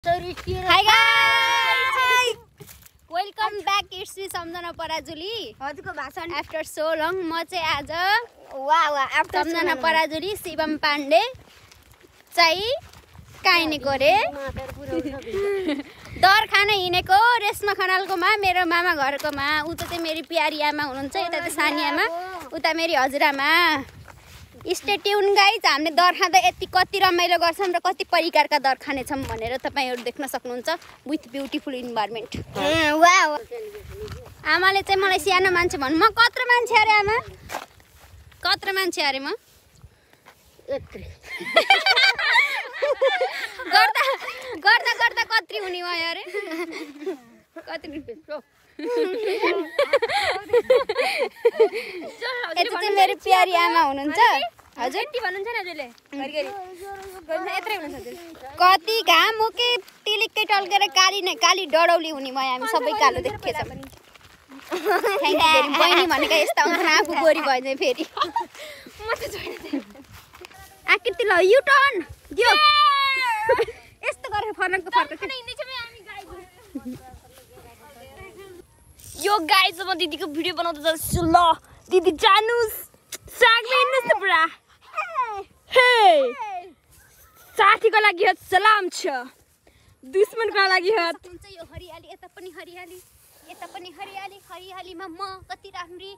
Hi guys! Welcome back. It's me Samjana Parajuli. हजुरको भाषण After so long, म चाहिँ आज आफ्टर सम्झना पराजुली शिवम पाण्डे चाहिँ काइनेको रे दर खान हिँडेको रेशमा खनालकोमा मेरो मामा घरकोमा। उता चाहिँ मेरी प्यारी आमा हुनुहुन्छ, यता चाहिँ सानी आमा, उता मेरी हजुरआमा। Stay tune guys. हामीले दर खाँदा यति कति रमाइलो गर्छौँ र कति परिकारका दर खानेछौँ भनेर तपाईँहरू देख्न सक्नुहुन्छ विथ ब्युटिफुल इन्भाइरोमेन्ट। आमाले चाहिँ मलाई सानो मान्छे भन्नु। म कत्रो मान्छे अरे आमा? कत्रो मान्छे अरे म? गर्दा गर्दा गर्दा कत्रि हुने भयो अरे? कत्रि यता चाहिँ मेरो प्यारी आमा हुनुहुन्छ। हजुर के भन्नुहुन्छ नि हजुरले? कति घाम हो कि टिलिक्कै टल्केर काली डडौली हुने भयो। हामी सबै कालो देखेछौँ। बहिनी भनेको यस्ता हुन्छ, आफू गोरी भयो चाहिँ फेरि आकृति ल यु टर्न दियो यस्तो गरेर फर्क यो गाइज म दिदीको भिडियो बनाउँदै जान्छु। ल दिदी जानुस्, सागले हिँड्नुस् न पुरा। हे साथीको लागि हात सलाम छ, दुश्मनको लागि हात। यो हरियाली, यता पनि हरियाली, यता पनि हरियाली। हरियालीमा म कति राम्री,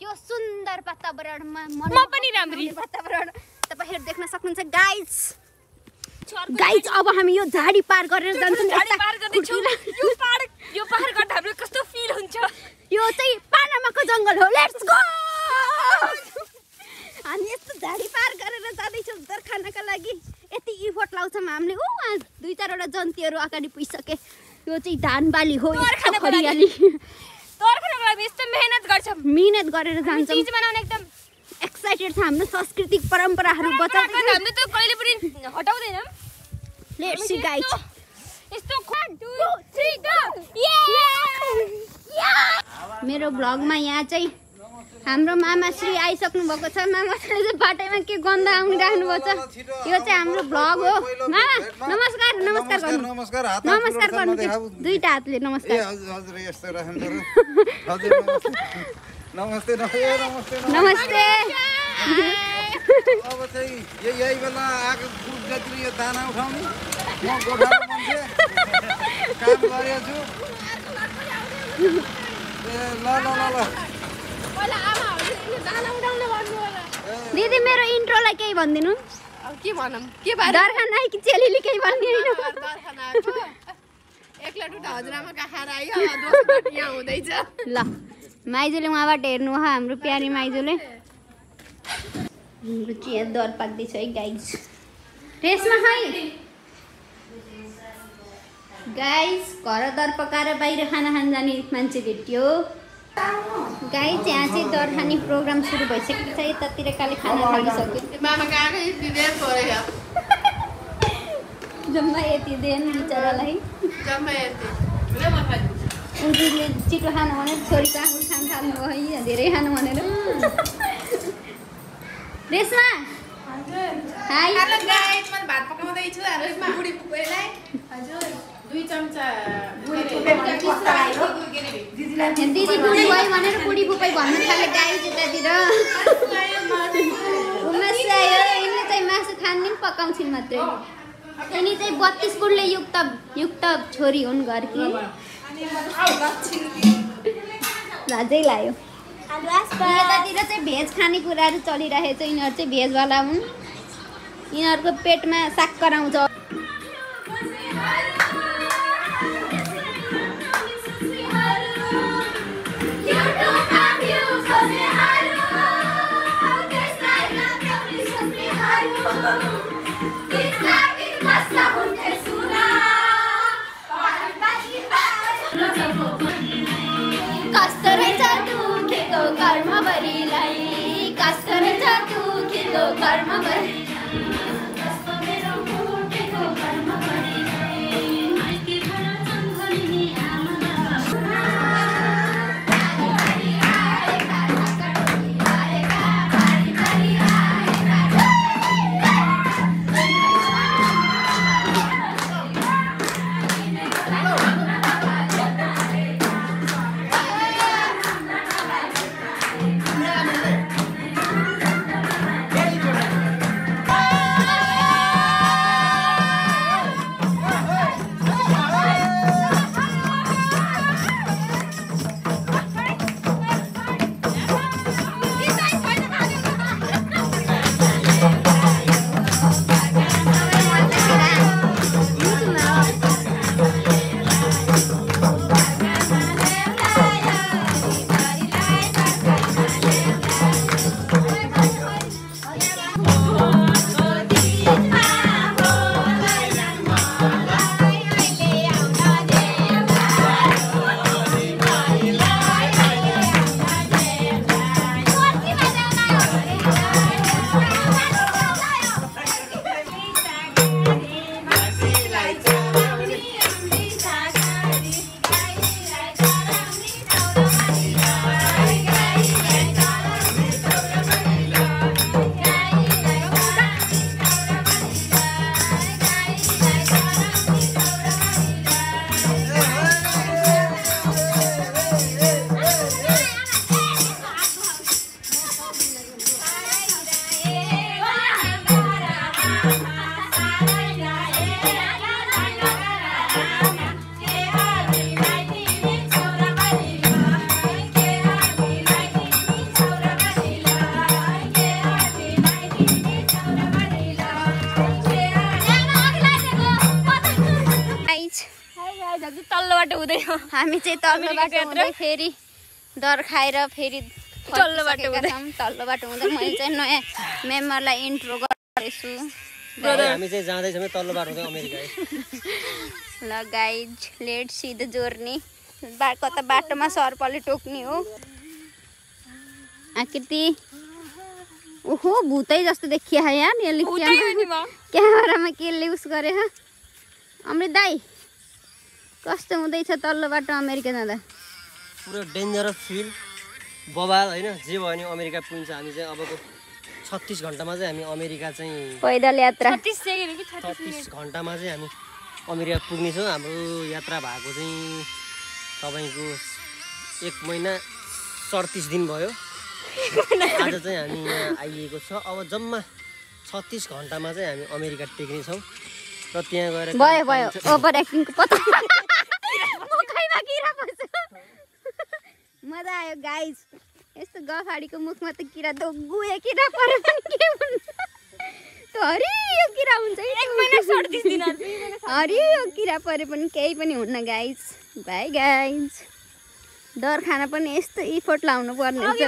यो सुन्दर वातावरणमा म पनि राम्री वातावरण तपाईहरु देख्न सक्नुहुन्छ गाइज। गाइज अब हामी यो झाडी पार गरेर जान्छौँ। झाडी पार गर्दैछौँ। यो पार गर्दा हाम्रो कस्तो फिल हुन्छ? यो चाहिँ पानामाको जंगल हो। Let's go. हामी यस्तो झाडी पार गरेर जाँदैछौँ दर खानका लागि। यति इफोर्ट लाउँछौँ हामीले। आज 2-4 वटा जन्तीहरू अगाडि पुगिसके। यो चाहिँ धान बाली हो, हरियाली। दर खानको लागि यस्तो मेहनत गर्छौँ, मेहनत गरेर जान्छौँ। चीज बनाउन एकदम एक्साइटेड छ। हाम्रो सांस्कृतिक परम्पराहरू बचाउँदै हामीले त कहिले पनि हटाउँदैनौँ। Let's see guys. यस्तो 1 2 3 गो। मेरो ब्लगमा यहाँ चाहिँ हाम्रो मामाश्री आइसक्नु भएको छ। मामाश्री चाहिँ बाटैमा के गन्दा आउनु राख्नुभएको छ। यो चाहिँ हाम्रो ब्लग हो। मामा नमस्कार। नमस्कार गर्नु। नमस्कार गर्नु। दुईटा हातले नमस्कार। हजुर यस्तो राख्नु हजुर नमस्ते नमस्ते नमस्ते। अब चाहिँ यही बेला आएको ग्रुप जति यो दाना उठाउने म गोठालो मान्छे काम गरेको छु। ल ल ल ल दिदी मेरो इन्ट्रोलाई केही भनिदिनु। के भनौँ? के दरखाना कि चेलीले केही भनिदिनु। एकला टुटा हजुरआमा खाएर आयो, दोस्रो यहाँ हुँदैछ। ल माइजूले उहाँबाट हेर्नु हो। हाम्रो प्यारी माइजूले हाम्रो चिया दर पाक्दैछ है गाइज। रेसमा है गाइज। घर दर पकाएर बाहिर खाना खान जाने मान्छे भेट्यो गाइज। यहाँ चाहिँ दर खाने प्रोग्राम सुरु भइसकेको छ। यतातिर काले खाना खाइसक्यो। जम्मा यति देन बिचरालाई। उजुरले छिटो खानु भनेर छोरीको आफू खानु थाल्नु भयो, धेरै खानु भनेर। रेसमा हाई। हेलो गाइस, म भात पकाउँदै छु। रेसमा बुढी पुगेलाई हजुर 2 चम्चा दिदी बुढी भयो भनेर बुढी पुपै भन्नु थाले गाइस। यतातिर उमेश आयो। यिनले चाहिँ मासु खान्दिन पकाउँछिन् मात्रै। यिनी चाहिँ 32 गुणले युक्त छोरी हुन् घरकी। लाजै लाग्यो। यतातिर चाहिँ भेज खाने कुराहरू चलिरहेको छ। यिनीहरू चाहिँ भेजवाला हुन्। यिनीहरूको पेटमा साक्कर आउँछ। कस्तो रहेछ दुखेको कर्मभरिलाई, कस्तो रहेछ दुखेको कर्मभरि। गाइज तल्लो बाटो हुँदै हामी चाहिँ तल्लो बाटो हुँदै फेरि डर खाएर फेरि तल्लो बाटो हुँदै तल्लो बाटो हुँदै मैले चाहिँ नयाँ मेम्बरलाई इन्ट्रो गर्दैछु हामी चाहिँ जाँदैछौँ तल्लो बाटो हुँदै अमेरिका ल guys let's see the journey कता बाटोमा सर्पले टोक्ने हो आकृति ओहो भूतै जस्तो देखिया है यार यसले क्यामेरामा केले उस गरे ह अमृत दाई कस्तो हुँदैछ तल्लो बाटो अमेरिका जाँदा पुरो डेन्जरस फिल बवाल होइन जे भयो भने अमेरिका पुगिन्छ हामी चाहिँ अबको 36 घन्टामा चाहिँ हामी अमेरिका चाहिँ पैदल यात्रा 36 घन्टामा चाहिँ हामी अमेरिका पुग्नेछौँ हाम्रो यात्रा भएको चाहिँ तपाईँको 1 महिना 37 दिन भयो आज चाहिँ हामी यहाँ आइएको छ अब जम्मा 36 घन्टामा चाहिँ हामी अमेरिका टेक्नेछौँ र त्यहाँ गएर भयो भयो ओभर एक्टिङको पत्ता मुखैमा किरा पर्छ मजा आयो गाइज यस्तो गफाडीको मुखमा त किरा गुए किरा परे पनि के भन्नु त हरियो किरा हुन्छ 1 महिना 37 दिन हरियो किरा परे पनि केही पनि हुन्न गाइज बाई गाइज डर खान पनि यस्तो इफोर्ट लाउनु पर्ने हुन्छ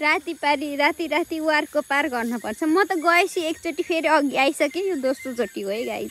राति पारी राति वारको पार गर्नुपर्छ म त गएपछि एकचोटि फेरि अघि आइसकेँ यो दोस्रो चोटि हो है गाइज